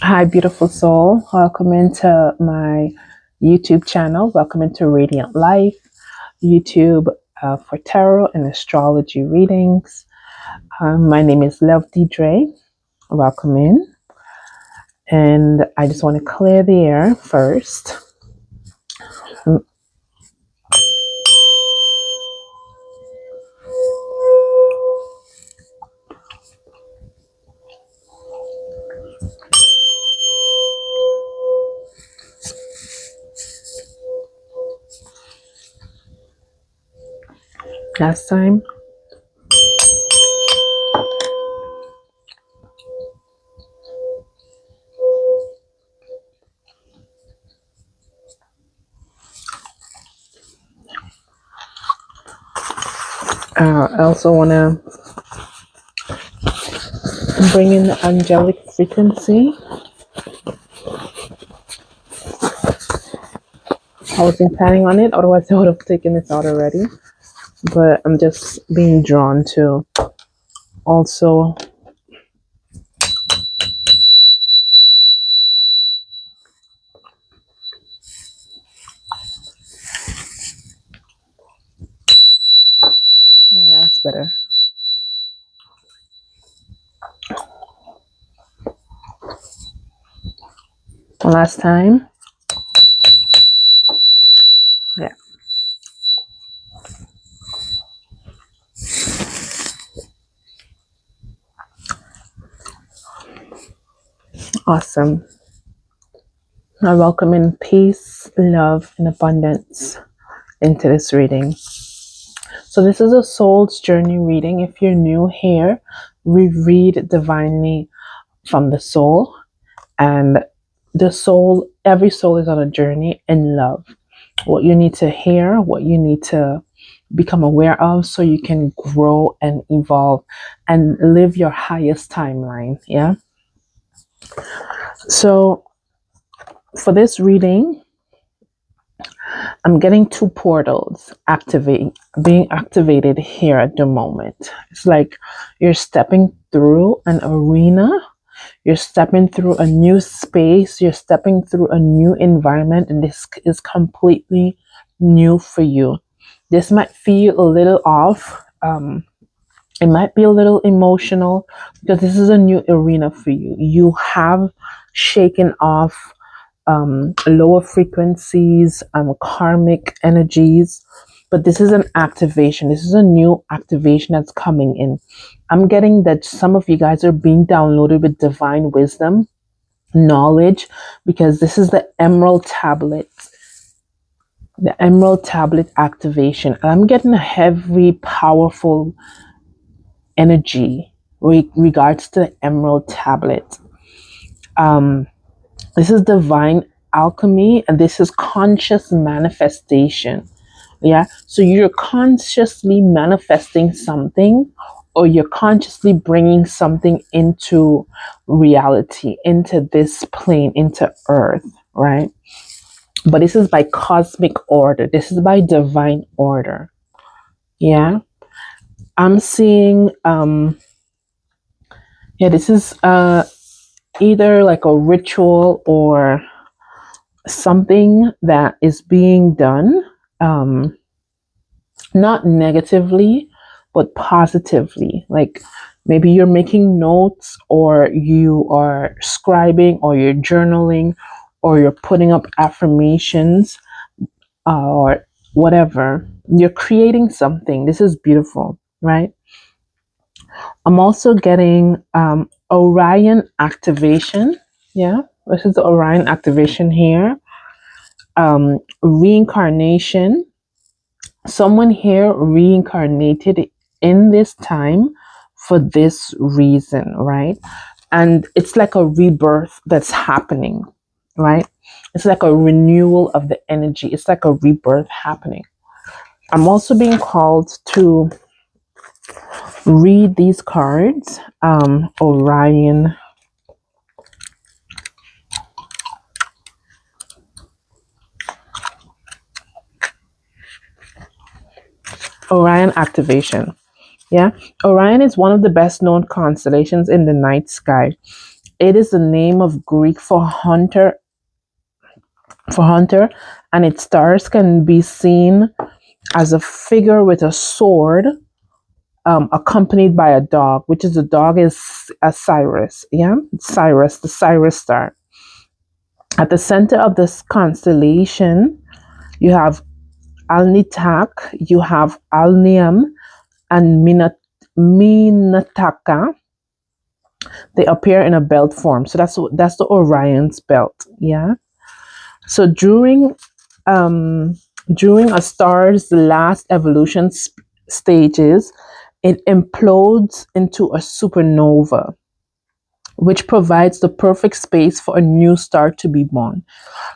Hi, beautiful soul. Welcome into my YouTube channel. Welcome into Radiant Life, YouTube for tarot and astrology readings. My name is Love Dre. Welcome in. And I just want to clear the air first. Last time. I also want to bring in the angelic frequency. I wasn't planning on it, otherwise I would have taken this out already. But I'm just being drawn to also yeah, that's better. Last time. Yeah. Awesome. I welcome in peace, love, and abundance into this reading. So this is a soul's journey reading. If you're new here, we read divinely from the soul, and the soul, every soul is on a journey in love. What you need to hear, what you need to become aware of so you can grow and evolve and live your highest timeline. Yeah. So for this reading, I'm getting two portals being activated here at the moment. It's like you're stepping through an arena, you're stepping through a new space, you're stepping through a new environment, and this is completely new for you. This might feel a little off. It might be a little emotional because this is a new arena for you. You have shaken off lower frequencies, karmic energies. But this is an activation. This is a new activation that's coming in. I'm getting that some of you guys are being downloaded with divine wisdom, knowledge, because this is the Emerald Tablet activation. And I'm getting a heavy, powerful energy regards to the Emerald Tablet. This is divine alchemy, and this is conscious manifestation. Yeah. So you're consciously manifesting something, or you're consciously bringing something into reality, into this plane, into earth, right? But this is by cosmic order. This is by divine order. Yeah. I'm seeing, this is, either like a ritual or something that is being done, not negatively but positively. Like maybe you're making notes, or you are scribing, or you're journaling, or you're putting up affirmations, or whatever. You're creating something. This is beautiful, right? I'm also getting Orion activation. Yeah, this is the Orion activation here. Reincarnation. Someone here reincarnated in this time for this reason, right? And it's like a rebirth that's happening, right? It's like a renewal of the energy. It's like a rebirth happening. I'm also being called to read these cards. Orion activation. Yeah. Orion is one of the best known constellations in the night sky. It is the name of Greek for hunter, and its stars can be seen as a figure with a sword, accompanied by a dog, which is the dog is a Cyrus. Yeah, Cyrus, the Cyrus star. At the center of this constellation, you have Alnitak, you have Alnium, and Minataka. They appear in a belt form. So that's the Orion's belt. Yeah. So um, during a star's last evolution stages, it implodes into a supernova, which provides the perfect space for a new star to be born.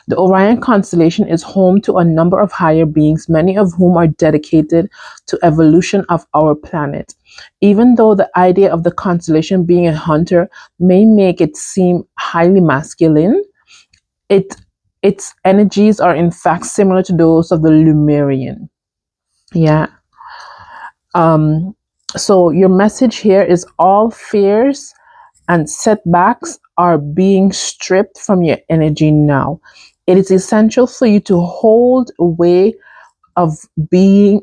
The Orion constellation is home to a number of higher beings, many of whom are dedicated to evolution of our planet. Even though the idea of the constellation being a hunter may make it seem highly masculine, it its energies are in fact similar to those of the Lemurian. Yeah. So your message here is all fears and setbacks are being stripped from your energy now. It is essential for you to of being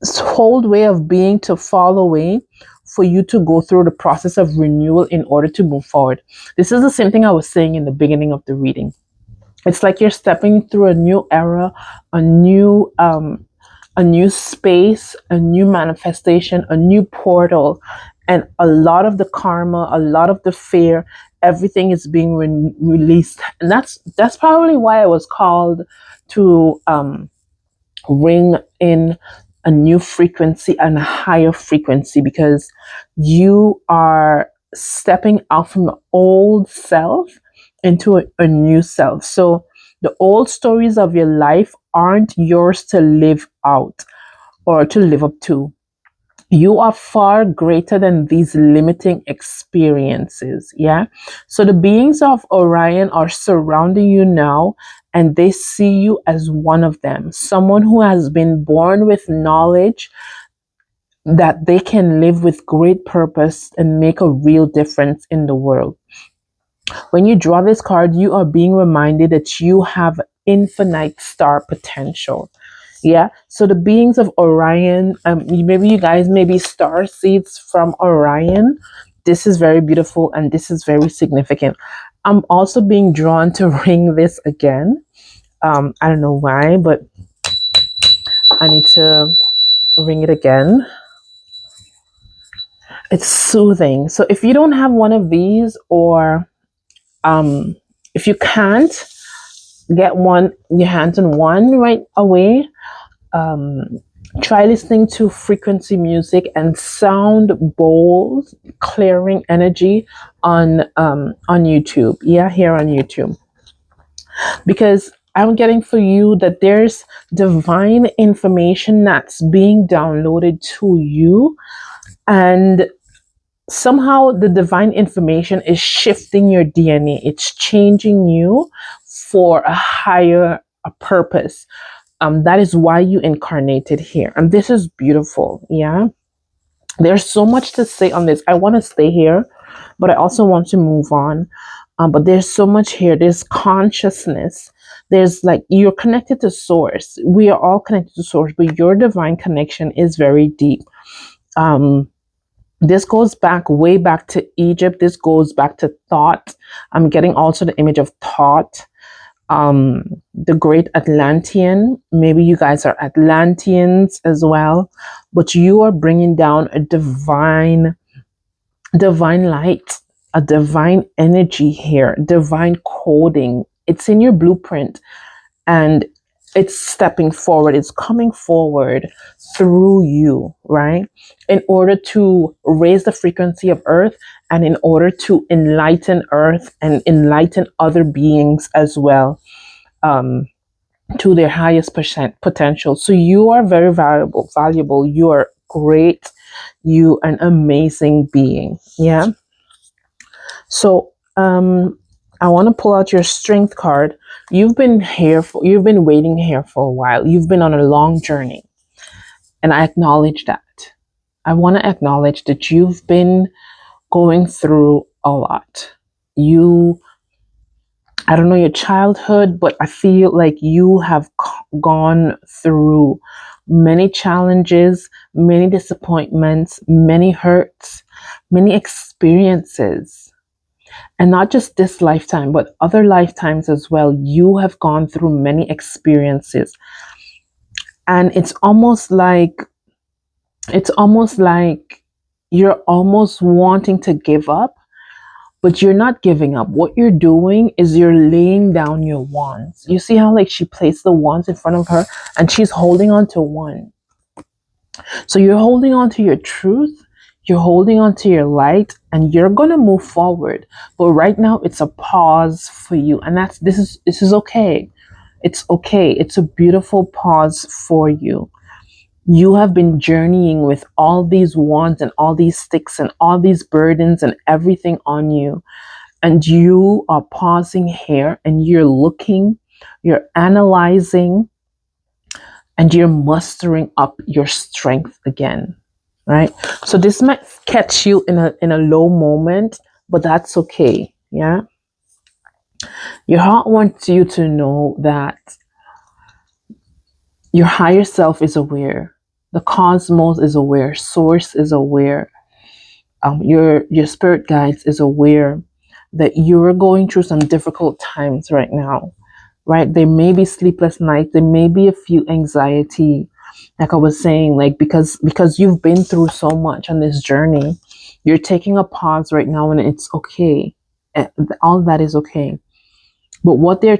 hold way of being to fall away, for you to go through the process of renewal in order to move forward. This is the same thing I was saying in the beginning of the reading. It's like you're stepping through a new era, a new space, a new manifestation, a new portal, and a lot of the karma, a lot of the fear, everything is being released. And that's probably why I was called to ring in a new frequency and a higher frequency, because you are stepping out from the old self into a new self. So the old stories of your life aren't yours to live out or to live up to. You are far greater than these limiting experiences. Yeah. So the beings of Orion are surrounding you now, and they see you as one of them, someone who has been born with knowledge that they can live with great purpose and make a real difference in the world. When you draw this card, you are being reminded that you have infinite star potential. Yeah. So the beings of Orion, maybe you guys may be star seeds from Orion. This is very beautiful and this is very significant. I'm also being drawn to ring this again. I don't know why, but I need to ring it again. It's soothing. So if you don't have one of these, or if you can't get your hands on one right away, try listening to frequency music and sound bowls, clearing energy on YouTube. Yeah, here on YouTube, because I'm getting for you that there's divine information that's being downloaded to you, and somehow the divine information is shifting your DNA. It's changing you for a purpose. That is why you incarnated here. And this is beautiful. Yeah. There's so much to say on this. I want to stay here, but I also want to move on. But there's so much here. There's consciousness. There's like, you're connected to source. We are all connected to source, but your divine connection is very deep. This goes back way back to Egypt. This goes back to Thoth. I'm getting also the image of Thoth, the great Atlantean. Maybe you guys are Atlanteans as well, but you are bringing down a divine light, a divine energy here, divine coding. It's in your blueprint, and it's stepping forward. It's coming forward through you, right? In order to raise the frequency of Earth, and in order to enlighten Earth and enlighten other beings as well, to their highest potential. So you are very valuable. You are great. You an amazing being. Yeah. So I want to pull out your strength card. You've been waiting here for a while. You've been on a long journey. And I acknowledge that. I want to acknowledge that you've been going through a lot. I don't know your childhood, but I feel like you have gone through many challenges, many disappointments, many hurts, many experiences. And not just this lifetime, but other lifetimes as well. You have gone through many experiences. And it's almost like you're almost wanting to give up, but you're not giving up. What you're doing is you're laying down your wands. You see how like she placed the wands in front of her and she's holding on to one. So you're holding on to your truth, you're holding on to your light, and you're gonna move forward. But right now it's a pause for you. And this is okay. It's okay. It's a beautiful pause for you. You have been journeying with all these wands and all these sticks and all these burdens and everything on you. And you are pausing here and you're looking, you're analyzing, and you're mustering up your strength again. Right? So this might catch you in a low moment, but that's okay. Yeah. Your heart wants you to know that your higher self is aware. The cosmos is aware. Source is aware. Your spirit guides is aware that you're going through some difficult times right now. Right? There may be sleepless nights. There may be a few anxiety. Like I was saying, like because you've been through so much on this journey, you're taking a pause right now, and it's okay. All that is okay. But what your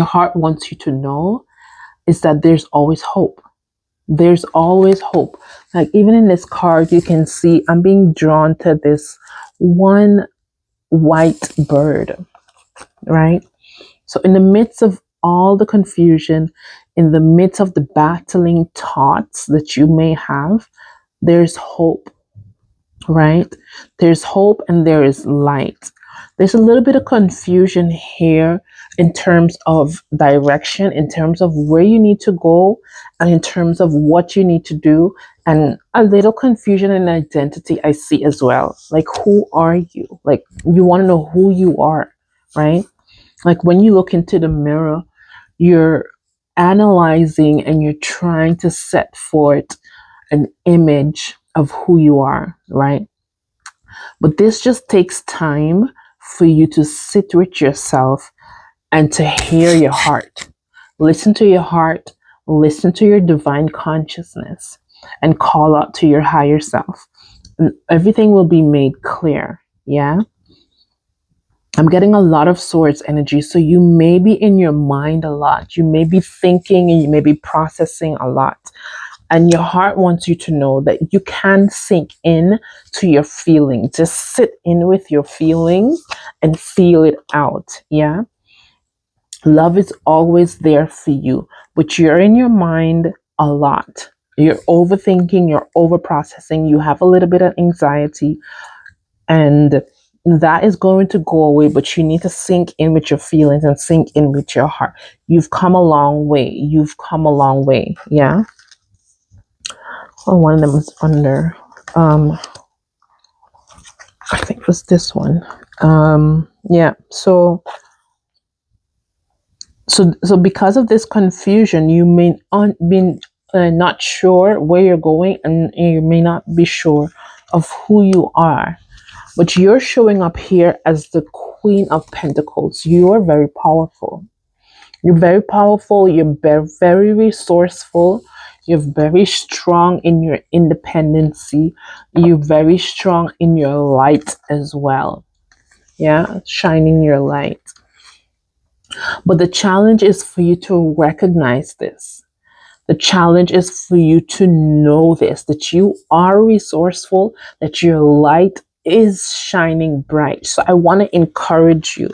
heart wants you to know is that there's always hope. There's always hope. Like even in this card, you can see I'm being drawn to this one white bird, right? So in the midst of all the confusion, in the midst of the battling thoughts that you may have, there's hope, right? There's hope and there is light. There's a little bit of confusion here in terms of direction, in terms of where you need to go, and in terms of what you need to do, and a little confusion in identity I see as well. Like, who are you? Like, you want to know who you are, right? Like, when you look into the mirror, you're analyzing and you're trying to set forth an image of who you are, right? But this just takes time for you to sit with yourself and to hear your heart. Listen to your heart, listen to your divine consciousness, and call out to your higher self. And everything will be made clear. Yeah. I'm getting a lot of swords energy. So you may be in your mind a lot. You may be thinking and you may be processing a lot. And your heart wants you to know that you can sink in to your feelings. Just sit in with your feelings and feel it out. Yeah. Love is always there for you, but you're in your mind a lot. You're overthinking, you're over processing, you have a little bit of anxiety, and that is going to go away, but you need to sink in with your feelings and sink in with your heart. You've come a long way. You've come a long way. Yeah. Oh, one of them is under. I think it was this one. Yeah. So because of this confusion, you may be not sure where you're going, and you may not be sure of who you are. But you're showing up here as the Queen of Pentacles. You are very powerful. You're very powerful. You're very resourceful. You're very strong in your independency. You're very strong in your light as well. Yeah, shining your light. But the challenge is for you to recognize this. The challenge is for you to know this, that you are resourceful, that your light is shining bright. So I want to encourage you.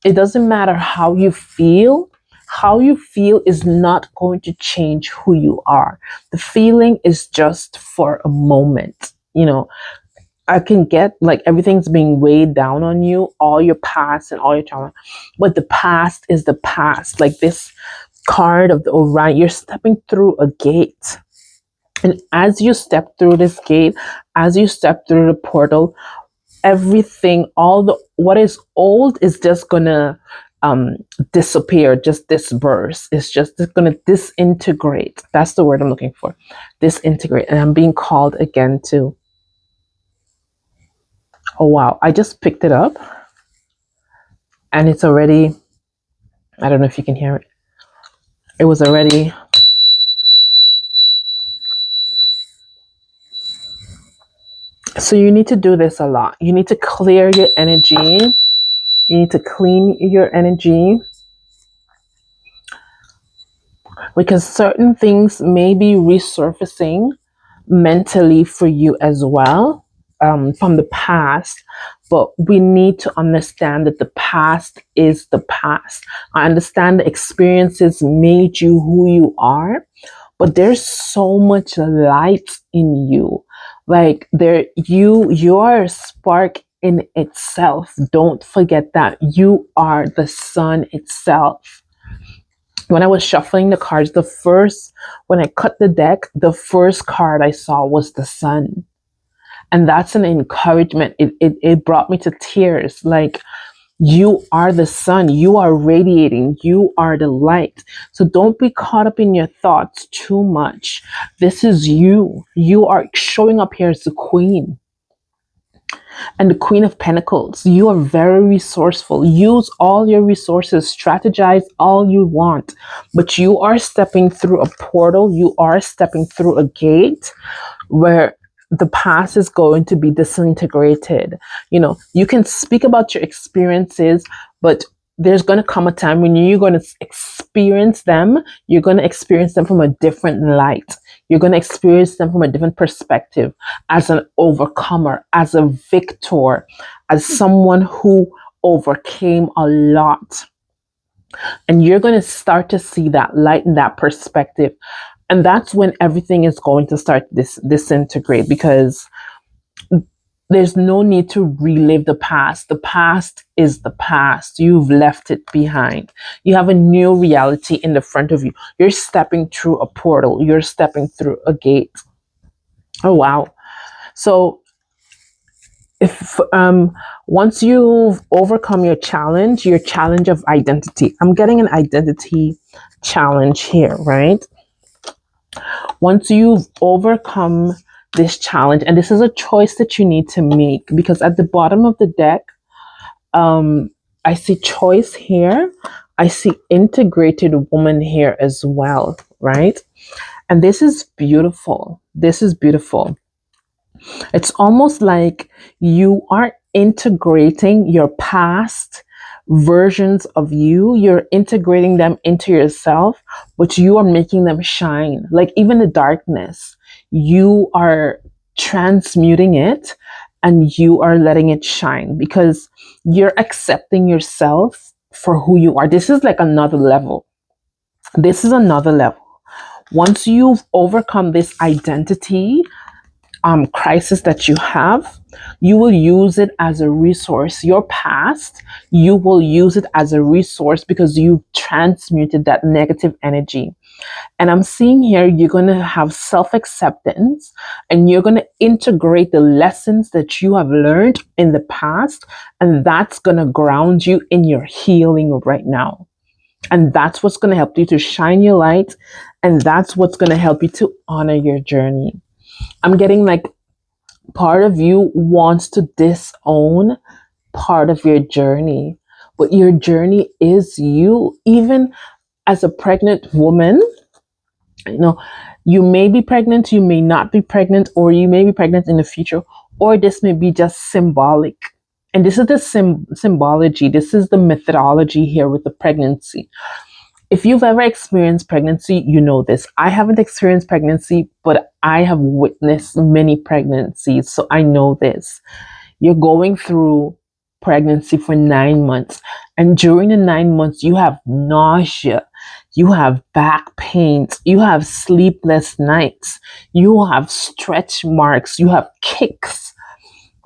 It doesn't matter how you feel. How you feel is not going to change who you are. The feeling is just for a moment. You know, I can get like everything's being weighed down on you, all your past and all your trauma. But the past is the past. Like this card of the Orion, you're stepping through a gate. And as you step through this gate, as you step through the portal, everything, all the what is old is just gonna um disappear, just disperse. It's just gonna disintegrate. That's the word I'm looking for. Disintegrate. And I'm being called again to, oh wow, I just picked it up and it's already, I don't know if you can hear it. It was already, so you need to do this a lot. You need to clear your energy. You need to clean your energy, because certain things may be resurfacing mentally for you as well, from the past. But we need to understand that the past is the past. I understand the experiences made you who you are, but there's so much light in you. Like you're a spark in itself. Don't forget that you are the sun itself. When I was shuffling the cards, when I cut the deck, the first card I saw was the sun. And that's an encouragement. It brought me to tears. Like, you are the sun, you are radiating, you are the light. So don't be caught up in your thoughts too much. This is you. You are showing up here as the queen. And the Queen of Pentacles, you are very resourceful. Use all your resources, strategize all you want, but you are stepping through a portal. You are stepping through a gate where the past is going to be disintegrated. You can speak about your experiences, but there's going to come a time when you're going to experience them. You're going to experience them from a different light. You're going to experience them from a different perspective, as an overcomer, as a victor, as someone who overcame a lot. And you're going to start to see that light and that perspective. And that's when everything is going to start disintegrate, because there's no need to relive the past. The past is the past. You've left it behind. You have a new reality in the front of you. You're stepping through a portal. You're stepping through a gate. Oh, wow. So if once you've overcome your challenge of identity, I'm getting an identity challenge here, right? Once you've overcome this challenge, and this is a choice that you need to make, because at the bottom of the deck, I see choice here. I see integrated woman here as well, right? And this is beautiful. This is beautiful. It's almost like you are integrating your past versions of you. You're integrating them into yourself, but you are making them shine. Like, even the darkness, you are transmuting it and you are letting it shine, because you're accepting yourself for who you are. This is like another level. This is another level. Once you've overcome this identity crisis that you have, you will use it as a resource. Your past, you will use it as a resource, because you've transmuted that negative energy. And I'm seeing here, you're going to have self-acceptance, and you're going to integrate the lessons that you have learned in the past. And that's going to ground you in your healing right now. And that's what's going to help you to shine your light. And that's what's going to help you to honor your journey. I'm getting like part of you wants to disown part of your journey, but your journey is you. Even as a pregnant woman, you may be pregnant, you may not be pregnant, or you may be pregnant in the future, or this may be just symbolic. And this is the symbology. This is the methodology here with the pregnancy. If you've ever experienced pregnancy, you know this. I haven't experienced pregnancy, but I have witnessed many pregnancies, so I know this. You're going through pregnancy for 9 months, and during the 9 months, you have nausea, you have back pains, you have sleepless nights, you have stretch marks, you have kicks.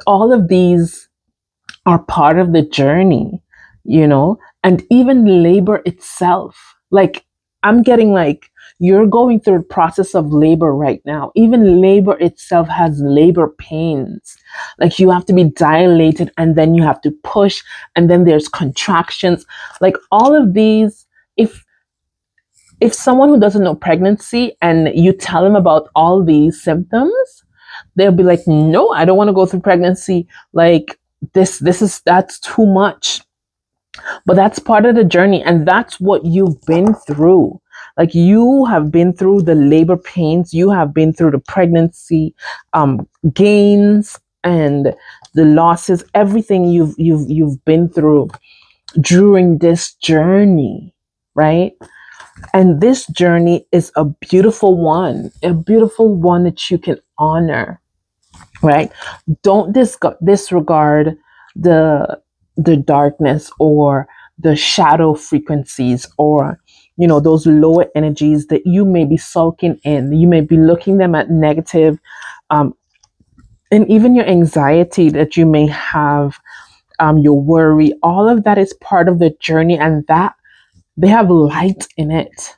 All of these are part of the journey, and even labor itself. Like, I'm getting like You're going through the process of labor right now. Even labor itself has labor pains. Like you have to be dilated and then you have to push and then there's contractions. Like all of these, if someone who doesn't know pregnancy and you tell them about all these symptoms, they'll be like, no, I don't want to go through pregnancy. Like that's too much. But that's part of the journey, and that's what you've been through. Like you have been through the labor pains, you have been through the pregnancy gains and the losses, everything you've been through during this journey, right? And this journey is a beautiful one that you can honor, right? Don't disregard the darkness or the shadow frequencies or those lower energies that you may be sulking in. You may be looking them at negative, and even your anxiety that you may have, your worry. All of that is part of the journey, and that they have light in it,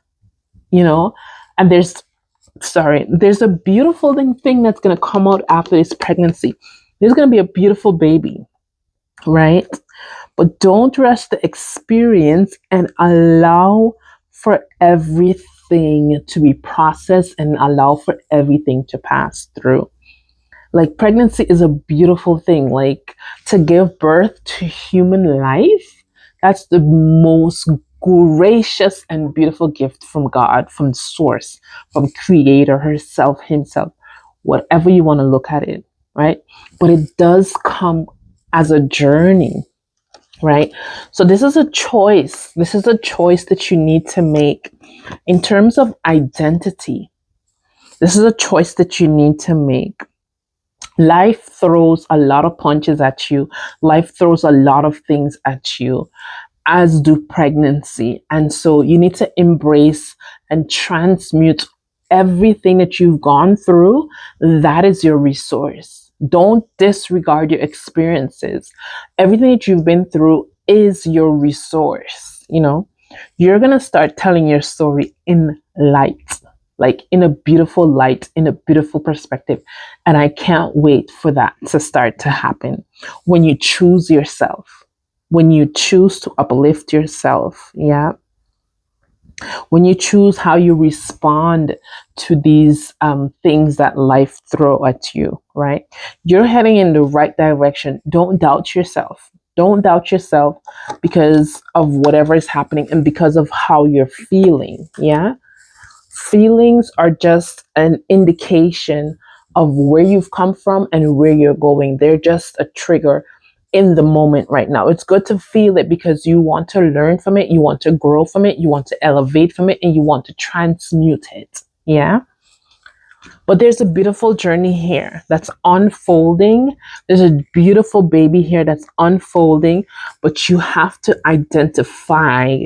and there's a beautiful thing that's going to come out after this pregnancy. There's going to be a beautiful baby, right? But don't rush the experience and allow for everything to be processed and allow for everything to pass through. Like pregnancy is a beautiful thing. Like to give birth to human life, that's the most gracious and beautiful gift from God, from source, from creator herself, himself, whatever you want to look at it, right? But it does come as a journey, right? So this is a choice. This is a choice that you need to make in terms of identity. This is a choice that you need to make. Life throws a lot of punches at you. Life throws a lot of things at you, as do pregnancy. And so you need to embrace and transmute everything that you've gone through. That is your resource. Don't disregard your experiences. Everything that you've been through is your resource. You're going to start telling your story in light, like in a beautiful light, in a beautiful perspective. And I can't wait for that to start to happen when you choose yourself, when you choose to uplift yourself. Yeah. When you choose how you respond to these things that life throw at you, right? You're heading in the right direction. Don't doubt yourself. Don't doubt yourself because of whatever is happening and because of how you're feeling. Yeah. Feelings are just an indication of where you've come from and where you're going. They're just a trigger in the moment right now. It's good to feel it because you want to learn from it, you want to grow from it, you want to elevate from it, and you want to transmute it. Yeah. But there's a beautiful journey here that's unfolding. There's a beautiful baby here that's unfolding, but you have to identify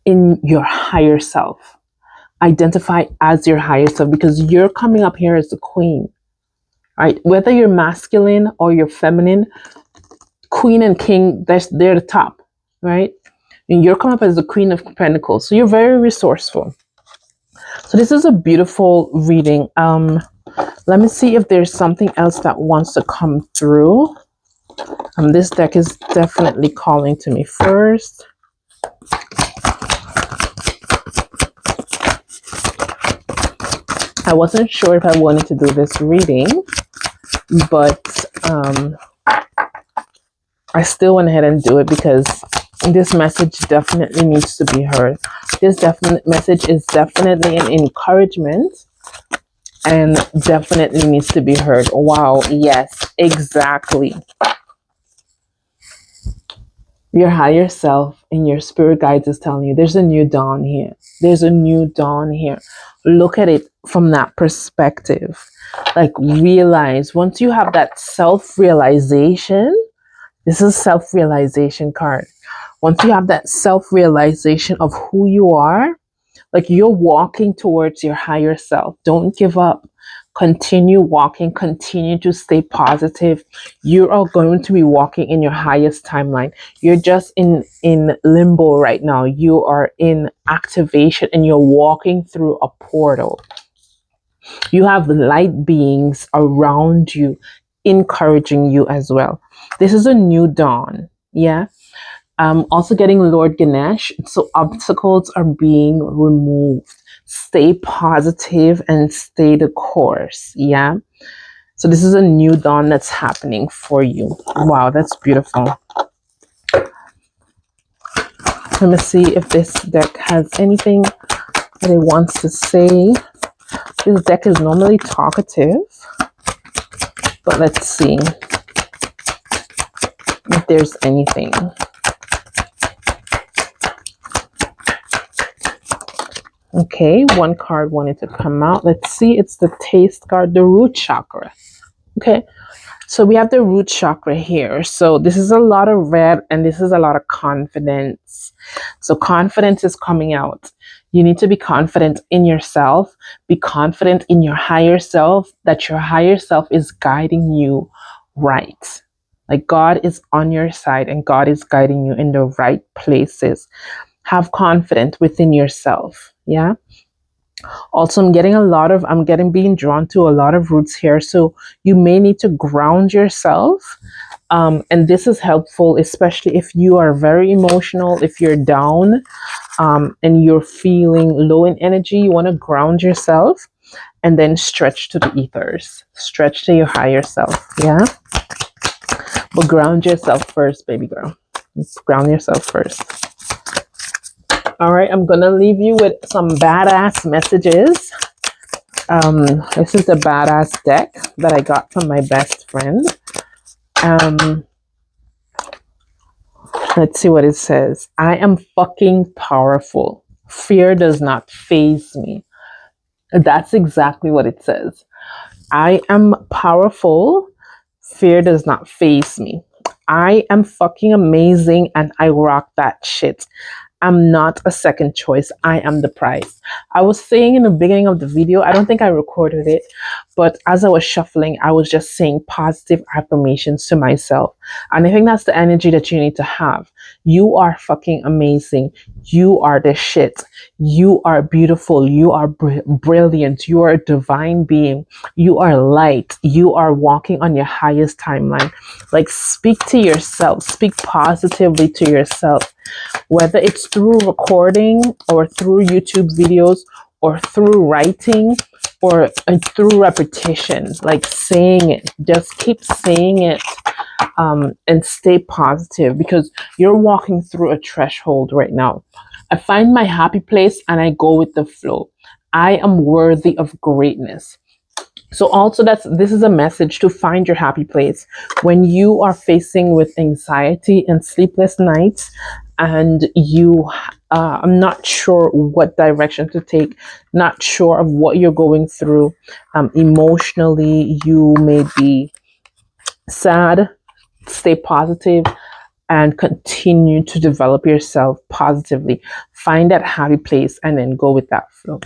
in your higher self. Identify as your higher self because you're coming up here as the queen, right? Whether you're masculine or you're feminine, queen and king, they're the top, right? And you're coming up as the queen of pentacles. So you're very resourceful. So this is a beautiful reading. Let me see if there's something else that wants to come through. This deck is definitely calling to me first. I wasn't sure if I wanted to do this reading, but I still went ahead and do it because this message definitely needs to be heard. This definite message is definitely an encouragement and definitely needs to be heard. Wow, yes, exactly. Your higher self and your spirit guides is telling you there's a new dawn here. There's a new dawn here. Look at it from that perspective. Like realize once you have that self-realization, this is self-realization card. Once you have that self-realization of who you are, like you're walking towards your higher self. Don't give up. Continue walking, continue to stay positive. You are going to be walking in your highest timeline. You're just in limbo right now. You are in activation and you're walking through a portal. You have light beings around you encouraging you as well. This is a new dawn. Yeah. Also getting Lord Ganesh. So obstacles are being removed. Stay positive and stay the course. Yeah. So this is a new dawn that's happening for you. Wow, that's beautiful. Let me see if this deck has anything that it wants to say. This deck is normally talkative, but let's see if there's anything. Okay, one card wanted to come out. Let's see. It's the taste card, the root chakra. Okay, so we have the root chakra here. So this is a lot of red and this is a lot of confidence. So confidence is coming out. You need to be confident in yourself. Be confident in your higher self, that your higher self is guiding you right. Like God is on your side and God is guiding you in the right places. Have confidence within yourself. Yeah. Also, being drawn to a lot of roots here. So you may need to ground yourself. And this is helpful, especially if you are very emotional, if you're down, and you're feeling low in energy, you want to ground yourself and then stretch to the ethers, stretch to your higher self. Yeah. But ground yourself first, baby girl. Ground yourself first. All right, I'm gonna leave you with some badass messages. This is a badass deck that I got from my best friend. Let's see what it says. I am fucking powerful. Fear does not faze me. That's exactly what it says. I am powerful. Fear does not faze me. I am fucking amazing and I rock that shit. I'm not a second choice. I am the prize. I was saying in the beginning of the video, I don't think I recorded it, but as I was shuffling, I was just saying positive affirmations to myself. And I think that's the energy that you need to have. You are fucking amazing. You are the shit. You are beautiful. You are brilliant. You are a divine being. You are light. You are walking on your highest timeline. Like, speak to yourself. Speak positively to yourself. Whether it's through recording or through YouTube videos or through writing or through repetition, like saying it, just keep saying it, and stay positive because you're walking through a threshold right now. I find my happy place and I go with the flow. I am worthy of greatness. So also this is a message to find your happy place when you are facing with anxiety and sleepless nights and I'm not sure what direction to take, not sure of what you're going through. Emotionally, you may be sad. Stay positive and continue to develop yourself positively. Find that happy place and then go with that flow.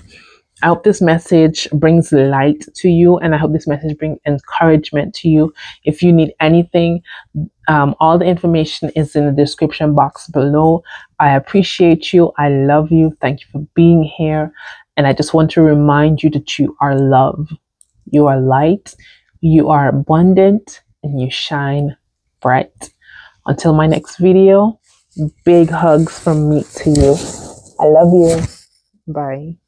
I hope this message brings light to you and I hope this message brings encouragement to you. If you need anything, all the information is in the description box below. I appreciate you. I love you. Thank you for being here. And I just want to remind you that you are love. You are light. You are abundant and you shine bright. Until my next video, big hugs from me to you. I love you. Bye.